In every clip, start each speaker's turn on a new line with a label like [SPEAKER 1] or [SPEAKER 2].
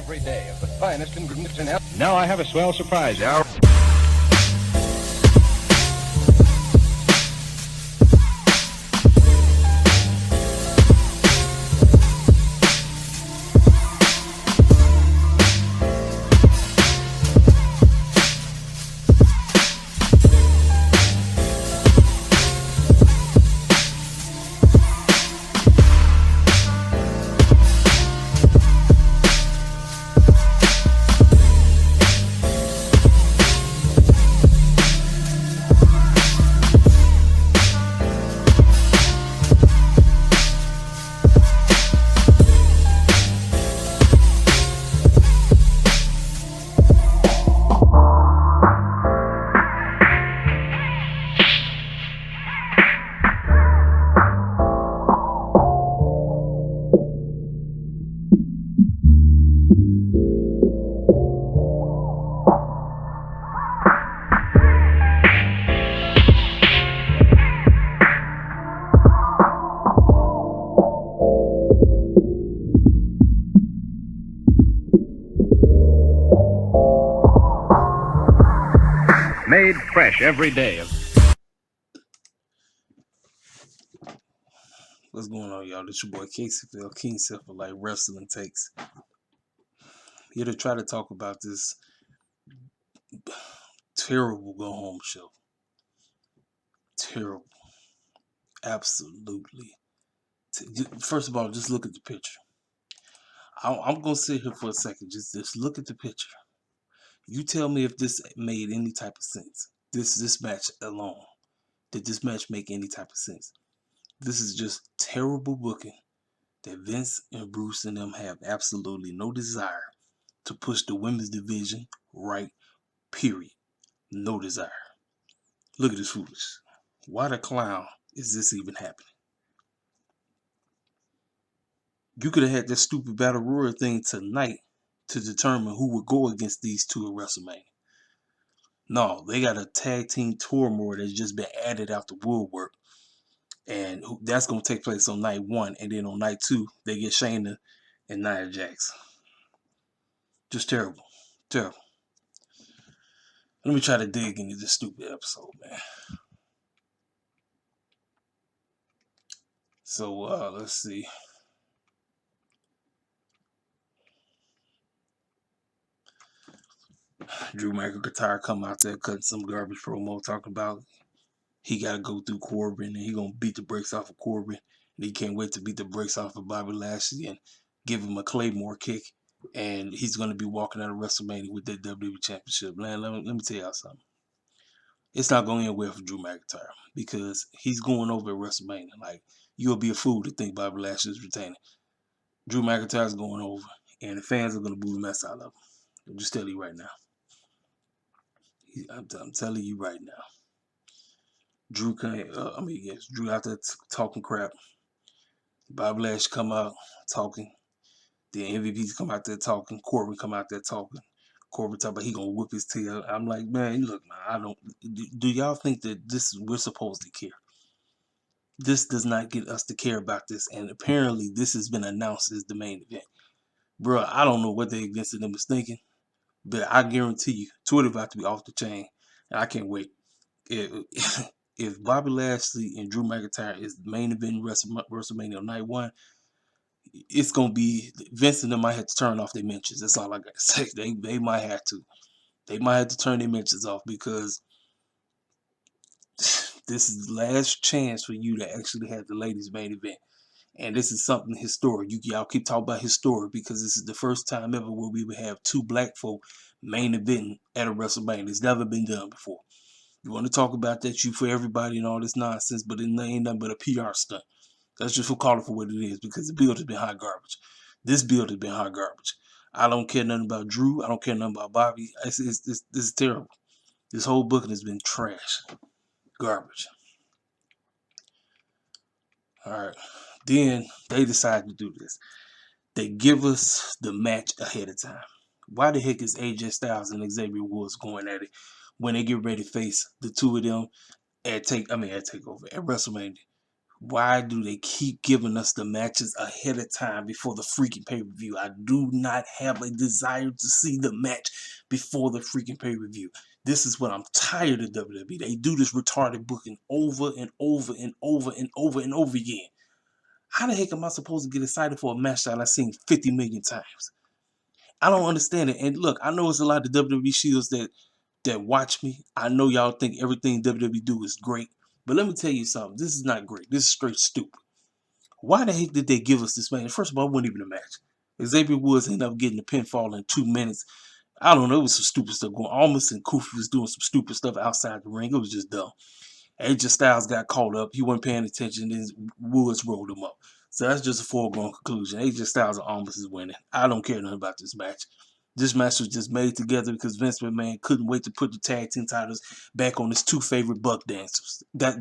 [SPEAKER 1] every day of the finest ingredients in health. Now I have a swell surprise. Made fresh every day.
[SPEAKER 2] What's going on, y'all? This your boy KCFL, King Self for Like Wrestling Takes. Here to try to talk about this terrible go home show. Terrible. Absolutely. First of all, just look at the picture. I'm going to sit here for a second. Just look at the picture. You tell me if this made any type of sense. This match alone. Did this match make any type of sense? This is just terrible booking that Vince and Bruce and them have absolutely no desire to push the women's division right, period. No desire. Look at this foolishness. Why the clown is this even happening? You could have had this stupid Battle Royal thing tonight to determine who would go against these two at WrestleMania. No, they got a tag team turmoil that's just been added out the woodwork. And that's going to take place on night 1. And then on night 2, they get Shayna and Nia Jax. Just terrible. Terrible. Let me try to dig into this stupid episode, man. So, let's see. Drew McIntyre come out there cutting some garbage promo talking about he got to go through Corbin and he going to beat the brakes off of Corbin. And he can't wait to beat the brakes off of Bobby Lashley and give him a Claymore kick. And he's going to be walking out of WrestleMania with that WWE Championship. Man, let me tell y'all something. It's not going to end well for Drew McIntyre because he's going over at WrestleMania. Like, you'll be a fool to think Bobby Lashley is retaining. Drew McIntyre's going over, and the fans are going to boo the mess out of him. I'll just tell you right now. I'm telling you right now. Drew Drew out there talking crap. Bobby Lashley come out talking. The MVPs come out there talking. Corbin come out there talking. Corbin talk about he gonna whip his tail. I'm like, man, look, man, I don't. Do y'all think that we're supposed to care? This does not get us to care about this, and apparently this has been announced as the main event. Bro, I don't know what they against them is thinking, but I guarantee you, Twitter about to be off the chain, and I can't wait. If Bobby Lashley and Drew McIntyre is the main event WrestleMania on night 1, it's gonna be Vince and them might have to turn off their mentions. That's all I gotta say. They might have to. They might have to turn their mentions off because this is the last chance for you to actually have the ladies' main event. And this is something historic. Y'all keep talking about historic because this is the first time ever where we would have 2 black folk main event at a WrestleMania. It's never been done before. You want to talk about that, you for everybody and all this nonsense, but it ain't nothing but a PR stunt. That's just for calling for what it is because the build has been hot garbage. This build has been hot garbage. I don't care nothing about Drew. I don't care nothing about Bobby. This is terrible. This whole booking has been trash. Garbage. All right. Then they decide to do this. They give us the match ahead of time. Why the heck is AJ Styles and Xavier Woods going at it when they get ready to face the two of them at WrestleMania? Why do they keep giving us the matches ahead of time before the freaking pay-per-view? I do not have a desire to see the match before the freaking pay-per-view. This is what I'm tired of WWE. They do this retarded booking over and over and over and over and over again. How the heck am I supposed to get excited for a match that I've seen 50 million times? I don't understand it. And look, I know it's a lot of WWE shields that watch me. I know y'all think everything WWE do is great. But let me tell you something. This is not great. This is straight stupid. Why the heck did they give us this match? First of all, it wasn't even a match. Xavier Woods ended up getting the pinfall in 2 minutes. I don't know. It was some stupid stuff going on. Almost and Kofi was doing some stupid stuff outside the ring. It was just dumb. AJ Styles got caught up. He wasn't paying attention. Then Woods rolled him up. So that's just a foregone conclusion. AJ Styles almost is winning. I don't care nothing about this match. This match was just made together because Vince McMahon couldn't wait to put the tag team titles back on his two favorite buck dancers. What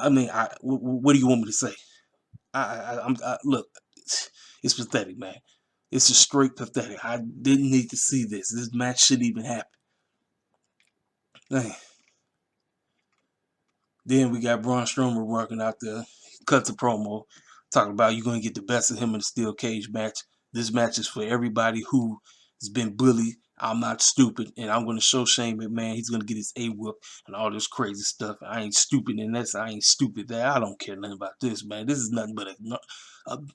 [SPEAKER 2] do you want me to say? Look, it's pathetic, man. It's just straight pathetic. I didn't need to see this. This match shouldn't even happen. Dang. Then we got Braun Strowman working out there. Cuts a promo talking about you're going to get the best of him in a steel cage match. This match is for everybody who has been bullied. I'm not stupid, and I'm going to show Shane McMahon he's going to get his A whoop and all this crazy stuff. I ain't stupid in this. I ain't stupid there. I don't care nothing about this, man. This is nothing but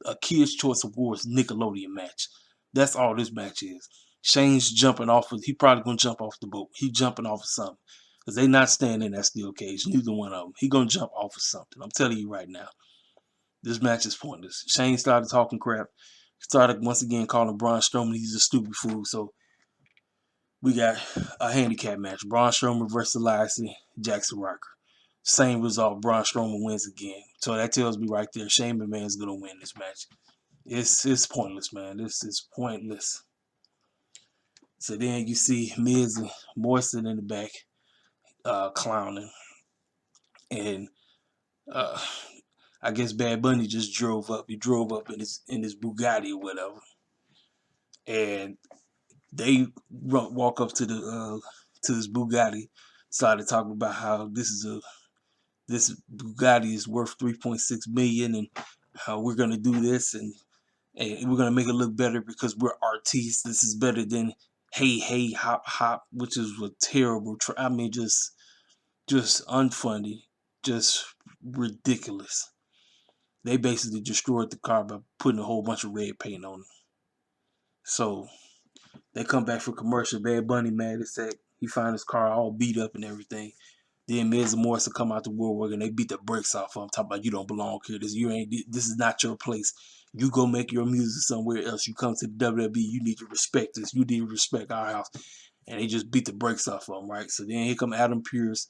[SPEAKER 2] a Kids' Choice Awards Nickelodeon match. That's all this match is. Shane's jumping off of, he probably going to jump off the boat. He jumping off of something. Because they not staying in that steel cage. Neither one of them. He going to jump off of something. I'm telling you right now. This match is pointless. Shane started talking crap. Started once again calling Braun Strowman he's a stupid fool. So we got a handicap match. Braun Strowman versus Elias Jackson Rocker. Same result. Braun Strowman wins again. So that tells me right there, Shane McMahon is going to win this match. It's pointless, man. This is pointless. So then you see Miz and Morrison in the back clowning. And I guess Bad Bunny just drove up. He drove up in his Bugatti or whatever, and they walk up to this Bugatti, started talking about how this Bugatti is worth 3.6 million, and how we're gonna do this, and we're gonna make it look better because we're artists. This is better than Hey Hey Hop Hop, which is a terrible. Just unfunny, just ridiculous. They basically destroyed the car by putting a whole bunch of red paint on it. So they come back for commercial. Bad Bunny mad. They said he found his car all beat up and everything. Then Miz and Morrison come out the woodwork and they beat the brakes off of him. Talking about you don't belong here. This is not your place. You go make your music somewhere else. You come to the WWE. You need to respect this. You need to respect our house. And they just beat the brakes off of him, right? So then here come Adam Pearce.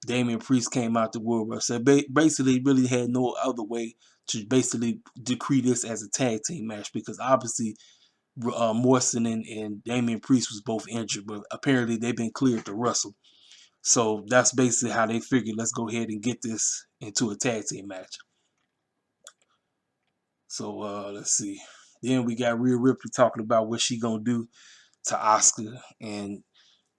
[SPEAKER 2] Damian Priest came out the woodwork. So basically really had no other way to basically decree this as a tag team match because obviously Morrison and Damian Priest was both injured, but apparently they've been cleared to wrestle. So that's basically how they figured, let's go ahead and get this into a tag team match. So let's see. Then we got Rhea Ripley talking about what she gonna do to Asuka, and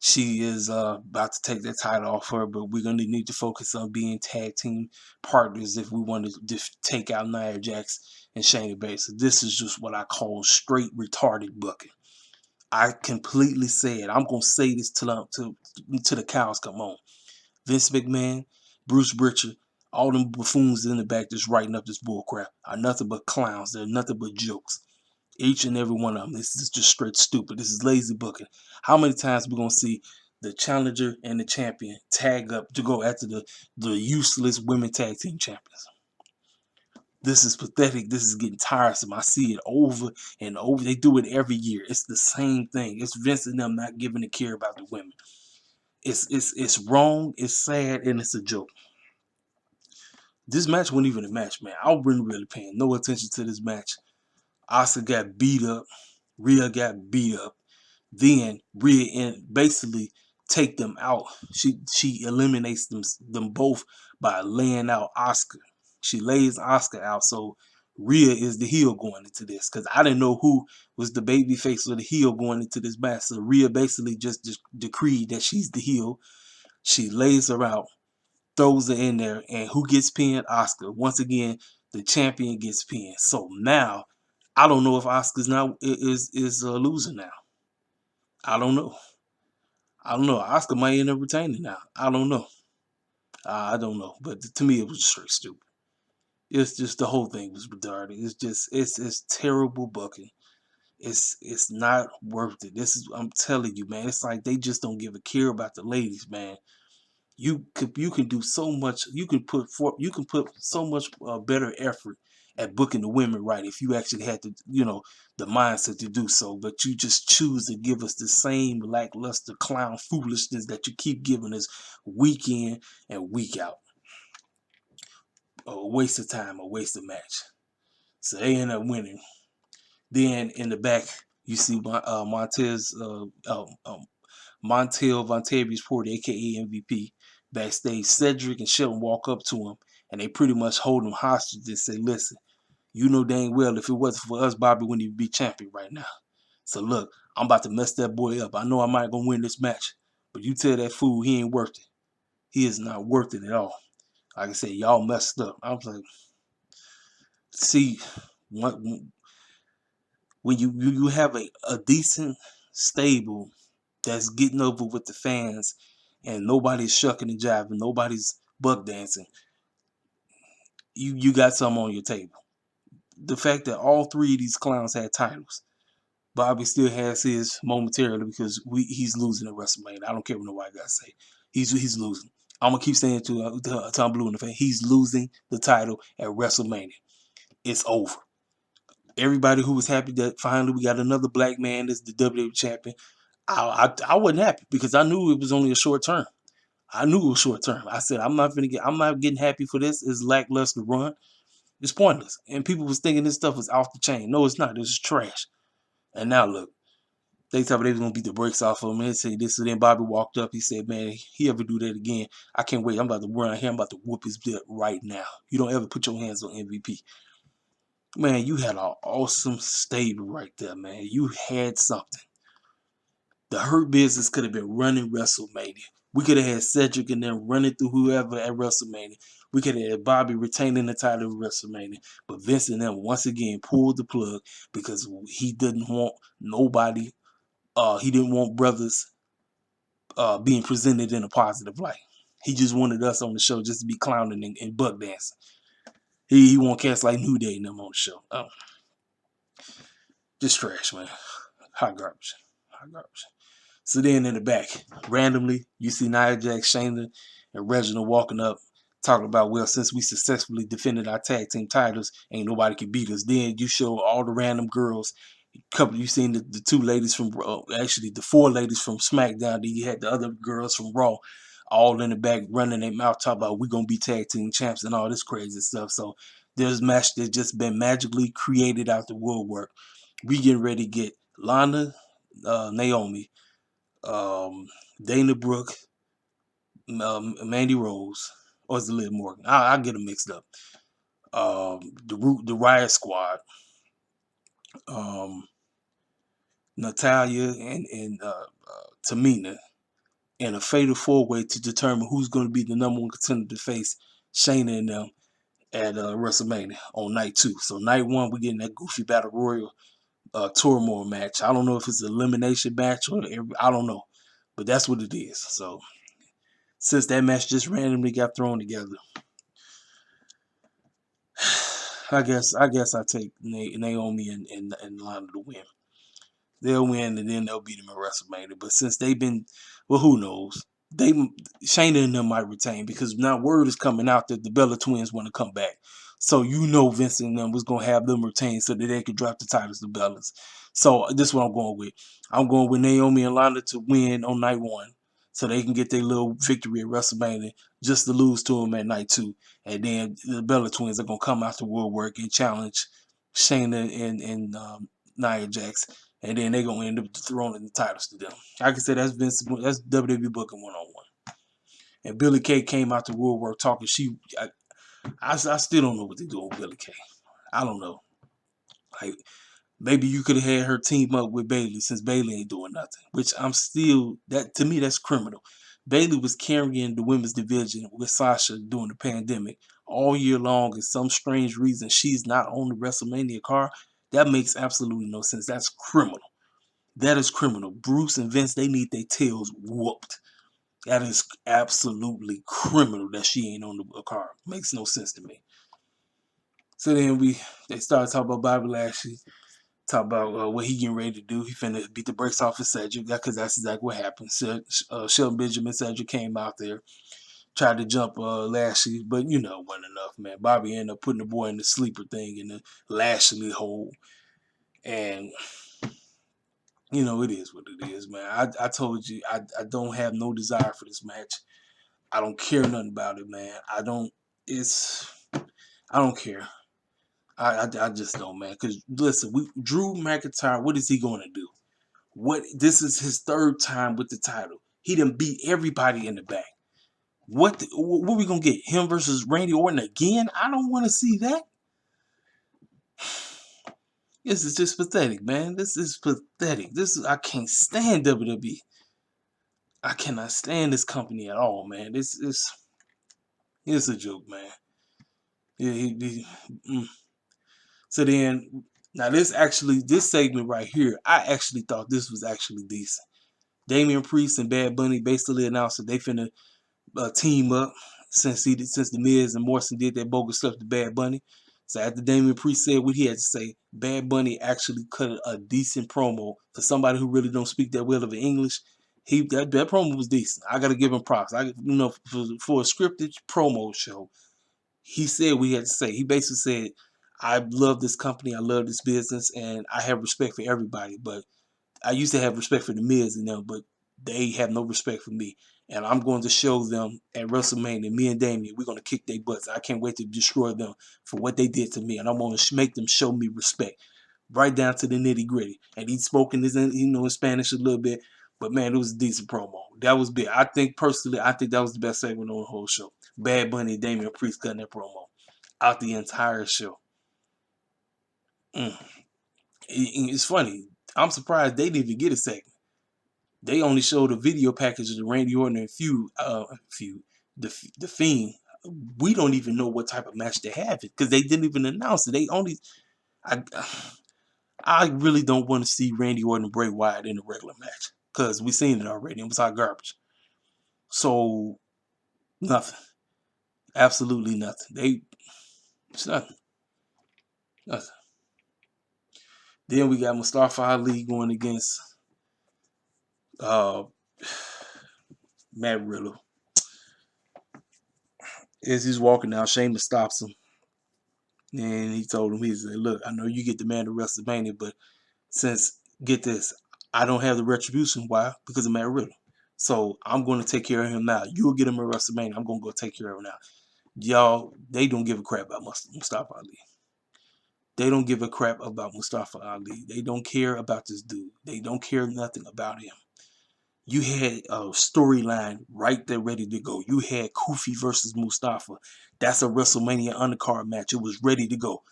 [SPEAKER 2] she is about to take that title off her, but we're gonna need to focus on being tag team partners if we want to take out Nia Jax and Shayna Baszler. This is just what I call straight retarded booking. I completely said, I'm gonna say this till the cows come home. Vince McMahon, Bruce Pritchard, all them buffoons in the back that's writing up this bullcrap are nothing but clowns. They're nothing but jokes. Each and every one of them. This is just straight stupid. This is lazy booking. How many times we gonna see the challenger and the champion tag up to go after the useless women tag team champions? This is pathetic. This is getting tiresome. I see it over and over. They do it every year. It's the same thing. It's Vince and them not giving a care about the women. It's wrong. It's sad and it's a joke. This match wasn't even a match, man. I wasn't really paying no attention to this match. Asuka got beat up. Rhea got beat up. Then Rhea basically take them out. She eliminates them both by laying out Asuka. She lays Asuka out. So Rhea is the heel going into this because I didn't know who was the baby face or the heel going into this match. So Rhea basically just decreed that she's the heel. She lays her out. throws her in there, and who gets pinned? Oscar. Once again, the champion gets pinned. So now, I don't know if Oscar's now is a loser now. I don't know. I don't know. Oscar might end up retaining now. I don't know. I don't know. But to me, it was straight stupid. It's just the whole thing was retarded. It's terrible booking. It's not worth it. I'm telling you, man. It's like they just don't give a care about the ladies, man. You can do so much. You can put so much better effort at booking the women right if you actually had the mindset to do so. But you just choose to give us the same lackluster clown foolishness that you keep giving us week in and week out. A waste of time, a waste of match. So they end up winning. Then in the back, you see Montel Vontavious Ford, aka MVP, backstage. Cedric and Shelton walk up to him and they pretty much hold him hostage and say, "Listen, you know dang well if it wasn't for us, Bobby wouldn't even be champion right now. So look, I'm about to mess that boy up. I know I might gonna win this match, but you tell that fool he ain't worth it. He is not worth it at all." Like I said, y'all messed up. I was like, see, when you have a decent stable that's getting over with the fans and nobody's shucking and jiving, nobody's buck dancing, you got something on your table. The fact that all three of these clowns had titles, Bobby still has his momentarily because he's losing at WrestleMania. I don't care what nobody got to say. He's losing. I'm gonna keep saying to Tom Blue in the face, he's losing the title at WrestleMania. It's over. Everybody who was happy that finally we got another black man as the WWE champion, I wasn't happy because I knew it was only a short term. I knew it was short term. I said I'm not getting happy for this. It's lackluster run. It's pointless. And people was thinking this stuff was off the chain. No, it's not. This is trash. And now look, they thought they was gonna beat the brakes off of him and say this. And then Bobby walked up. He said, "Man, he ever do that again, I can't wait. I'm about to run here. I'm about to whoop his butt right now. You don't ever put your hands on MVP." Man, you had an awesome stable right there, man. You had something. The Hurt Business could have been running WrestleMania. We could have had Cedric and them running through whoever at WrestleMania. We could have had Bobby retaining the title of WrestleMania. But Vince and them once again pulled the plug because he didn't want nobody, he didn't want brothers being presented in a positive light. He just wanted us on the show just to be clowning and buck dancing. He want cats like New Day and them on the show. Oh, just trash, man. Hot garbage. Hot garbage. So then in the back, randomly, you see Nia Jax, Shayna, and Reginald walking up, talking about, well, since we successfully defended our tag team titles, ain't nobody can beat us. Then you show all the random girls. You seen the two ladies from, actually the four ladies from SmackDown. Then you had the other girls from Raw, all in the back running their mouth, talking about we gonna be tag team champs and all this crazy stuff. So there's a match that's just been magically created out the woodwork. We getting ready to get Lana, Naomi, Dana Brooke, Mandy Rose, or is it Liv Morgan? I get them mixed up. The Riot Squad, um, Natalia and Tamina, and a fatal four-way to determine who's going to be the number one contender to face Shayna and them at WrestleMania on night 2. So night 1, we're getting that goofy battle royal turmoil match. I don't know if it's an elimination match or I don't know, but that's what it is. So since that match just randomly got thrown together, I guess I take Naomi and Lana to win. They'll win and then they'll beat them at WrestleMania. But since they've been, well, who knows? Shayna and them might retain because now word is coming out that the Bella Twins want to come back. So you know Vince and them was gonna have them retain so that they could drop the titles to Bellas. So this is what I'm going with. I'm going with Naomi and Lana to win on night 1, so they can get their little victory at WrestleMania, just to lose to them at night 2. And then the Bella Twins are gonna come out to woodwork and challenge Shayna and Nia Jax, and then they're gonna end up throwing the titles to them. I can say that's WWE booking 101. And Billie Kay came out to woodwork talking. I still don't know what they're doing with Billie Kay. I don't know. Like maybe you could have had her team up with Bayley since Bayley ain't doing nothing. Which I'm still, that to me that's criminal. Bayley was carrying the women's division with Sasha during the pandemic all year long, and some strange reason she's not on the WrestleMania card. That makes absolutely no sense. That's criminal. That is criminal. Bruce and Vince, they need their tails whooped. That is absolutely criminal that she ain't on the card. Makes no sense to me. So then they started talking about Bobby Lashley, talk about what he getting ready to do. He finna beat the brakes off of Cedric, because that's exactly what happened. Shelton Benjamin Cedric came out there, tried to jump Lashley, but wasn't enough, man. Bobby ended up putting the boy in the sleeper thing in the Lashley hole, and it is what it is, man. I told you I don't have no desire for this match. I don't care nothing about it, man. I don't care. I just don't, man. Because listen, Drew McIntyre, what is he going to do? This is his third time with the title. He done beat everybody in the back. What we gonna get? Him versus Randy Orton again? I don't want to see that. This is just pathetic, man. This is pathetic. I can't stand WWE. I cannot stand this company at all, man. It's a joke, man. So then, now this segment right here, I actually thought this was actually decent. Damian Priest and Bad Bunny basically announced that they finna team up since the Miz and Morrison did that bogus stuff to Bad Bunny. So after Damian Priest said what he had to say, Bad Bunny actually cut a decent promo for somebody who really don't speak that well of English. That promo was decent. I gotta give him props. For a scripted promo show, he said what he had to say. He basically said, I love this company, I love this business, and I have respect for everybody. But I used to have respect for the Miz and them, but they have no respect for me. And I'm going to show them at WrestleMania, me and Damian, we're going to kick their butts. I can't wait to destroy them for what they did to me. And I'm going to make them show me respect, right down to the nitty gritty. And he spoke in Spanish a little bit. But man, it was a decent promo. That was big. I think that was the best segment on the whole show. Bad Bunny and Damian Priest cutting that promo out the entire show. It's funny. I'm surprised they didn't even get a segment. They only showed a video package of the Randy Orton and the Fiend. We don't even know what type of match they have it because they didn't even announce it. I really don't want to see Randy Orton and Bray Wyatt in a regular match because we've seen it already. It was hot garbage. So nothing, absolutely nothing. It's nothing. Then we got Mustafa Ali going against Matt Riddle. As he's walking down, Sheamus stops him. And he told him, he said, look, I know you get the man to WrestleMania, but get this, I don't have the retribution. Why? Because of Matt Riddle. So I'm going to take care of him now. You'll get him at WrestleMania. I'm going to go take care of him now. Y'all, they don't give a crap about Mustafa Ali. They don't give a crap about Mustafa Ali. They don't care about this dude. They don't care nothing about him. You had a storyline right there ready to go. You had Kofi versus Mustafa. That's a WrestleMania undercard match. It was ready to go.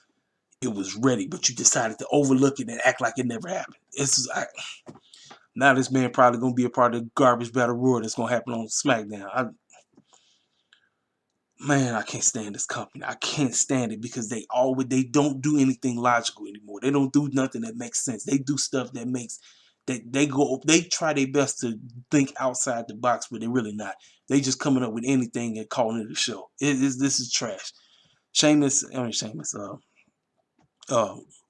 [SPEAKER 2] It was ready, but you decided to overlook it and act like it never happened. Now this man probably going to be a part of the garbage battle royal that's going to happen on SmackDown. I can't stand this company. I can't stand it because they don't do anything logical anymore. They don't do nothing that makes sense. They do stuff that makes they try their best to think outside the box, but they're really not. They just coming up with anything and calling it a show. This is trash.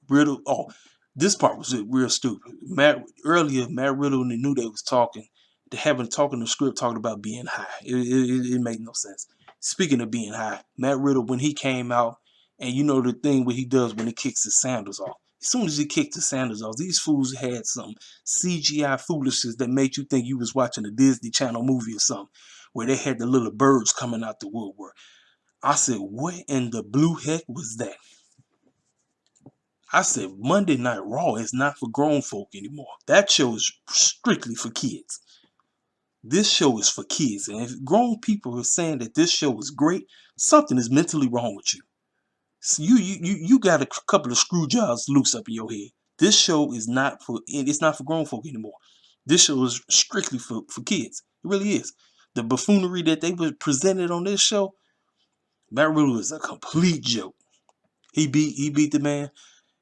[SPEAKER 2] Riddle. Oh, this part was real stupid. Matt Riddle and the New Day was talking. They haven't talking the script talking about being high. It made no sense. Speaking of being high, Matt Riddle, when he came out, and you know the thing what he does when he kicks his sandals off. As soon as he kicked his sandals off, these fools had some CGI foolishness that made you think you was watching a Disney Channel movie or something, where they had the little birds coming out the woodwork. I said, what in the blue heck was that? I said, Monday Night Raw is not for grown folk anymore. That show is strictly for kids. This show is for kids. And if grown people are saying that this show is great, something is mentally wrong with you. So you got a couple of screw jobs loose up in your head. This show is not for grown folk anymore. This show is strictly for kids. It really is. The buffoonery that they were presented on this show, Matt Riddle is a complete joke. He beat the man,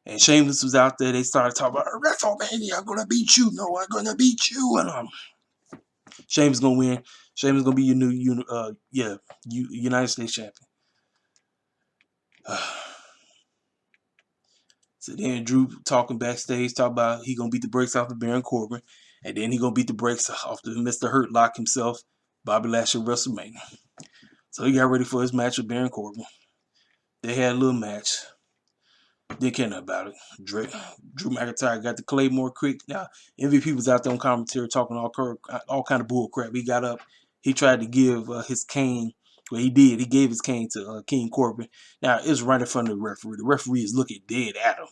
[SPEAKER 2] and Sheamus was out there. They started talking about Wrestlemania. I'm gonna beat you. No, I'm gonna beat you. And Sheamus gonna win. Sheamus gonna be your new United States champion. So then Drew talking backstage, talking about he gonna beat the brakes off of Baron Corbin, and then he gonna beat the brakes off the Mr. Hurt Lock himself, Bobby Lashley, WrestleMania. So he got ready for his match with Baron Corbin. They had a little match. Didn't care nothing about it. Drew McIntyre got the Claymore quick. Now MVP was out there on commentary talking all kind of bull crap. He got up. He tried to give his cane. Well, he did. He gave his cane to King Corbin. Now it's right in front of the referee. The referee is looking dead at him.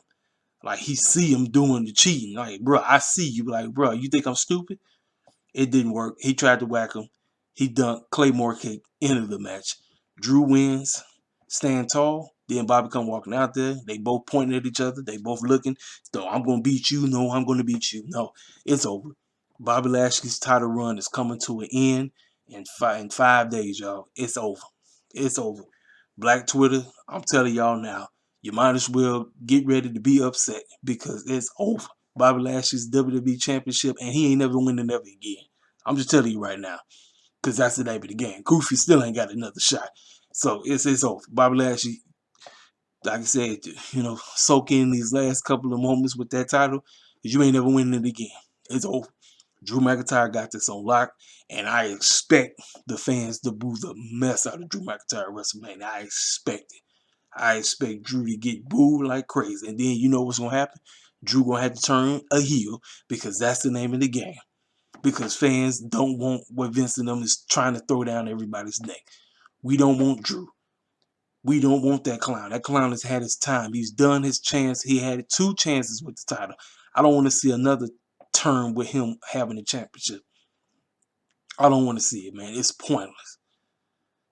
[SPEAKER 2] Like, he see him doing the cheating. Like, bro, I see you. Like, bro, you think I'm stupid? It didn't work. He tried to whack him. He dunked Claymore kick into the match. Drew wins, stand tall. Then Bobby come walking out there. They both pointing at each other. They both looking. So I'm going to beat you. No, I'm going to beat you. No, it's over. Bobby Lashley's title run is coming to an end in 5 days, y'all. It's over. It's over. Black Twitter, I'm telling y'all now, you might as well get ready to be upset because it's over. Bobby Lashley's WWE Championship, and he ain't never winning ever again. I'm just telling you right now, because that's the name of the game. Goofy still ain't got another shot. So it's over. Bobby Lashley, like I said, soak in these last couple of moments with that title, because you ain't never winning it again. It's over. Drew McIntyre got this on lock, and I expect the fans to boo the mess out of Drew McIntyre at WrestleMania. I expect it. I expect Drew to get booed like crazy. And then you know what's going to happen? Drew going to have to turn a heel because that's the name of the game. Because fans don't want what Vince and them is trying to throw down everybody's neck. We don't want Drew. We don't want that clown. That clown has had his time. He's done his chance. He had 2 chances with the title. I don't want to see another turn with him having a championship. I don't want to see it, man. It's pointless.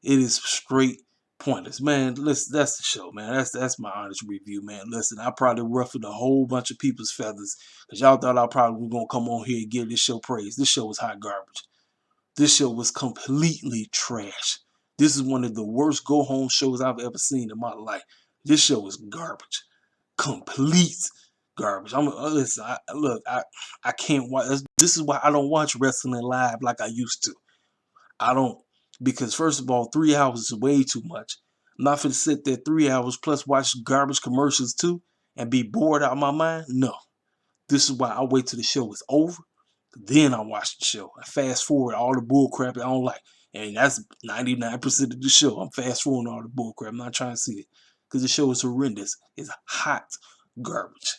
[SPEAKER 2] It is straight pointless, man. Listen, that's the show, man. That's my honest review, man. Listen, I probably ruffled a whole bunch of people's feathers because y'all thought I probably was gonna come on here and give this show praise. This show was hot garbage. This show was completely trash. This is one of the worst go-home shows I've ever seen in my life. This show is garbage, complete garbage. Listen. I can't watch. This is why I don't watch wrestling live like I used to. I don't, because first of all, 3 hours is way too much. I'm not gonna sit there 3 hours plus watch garbage commercials too and be bored out of my mind. No, this is why I wait till the show is over, then I watch the show. I fast forward all the bull crap I don't like, and that's 99% of the show. I'm fast forwarding all the bull crap. I'm not trying to see it because the show is horrendous. It's hot garbage.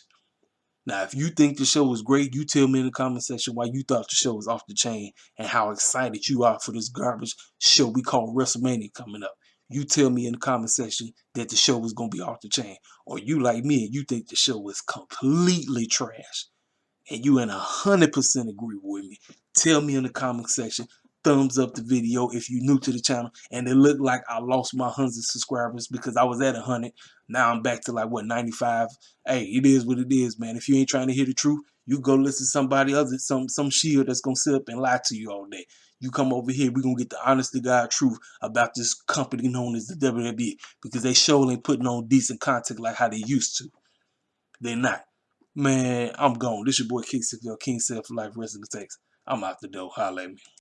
[SPEAKER 2] Now, if you think the show was great, you tell me in the comment section why you thought the show was off the chain and how excited you are for this garbage show we call WrestleMania coming up. You tell me in the comment section that the show was going to be off the chain. Or you like me and you think the show was completely trash. And you in 100% agree with me. Tell me in the comment section. Thumbs up the video if you're new to the channel. And it looked like I lost my 100 subscribers because I was at 100. Now I'm back to like, 95? Hey, it is what it is, man. If you ain't trying to hear the truth, you go listen to somebody else, some shield that's going to sit up and lie to you all day. You come over here, we're going to get the honest to God truth about this company known as the WWE because they sure ain't putting on decent content like how they used to. They're not. Man, I'm gone. This your boy King Self for Life Wrestling Takes. I'm out the door. Holla at me.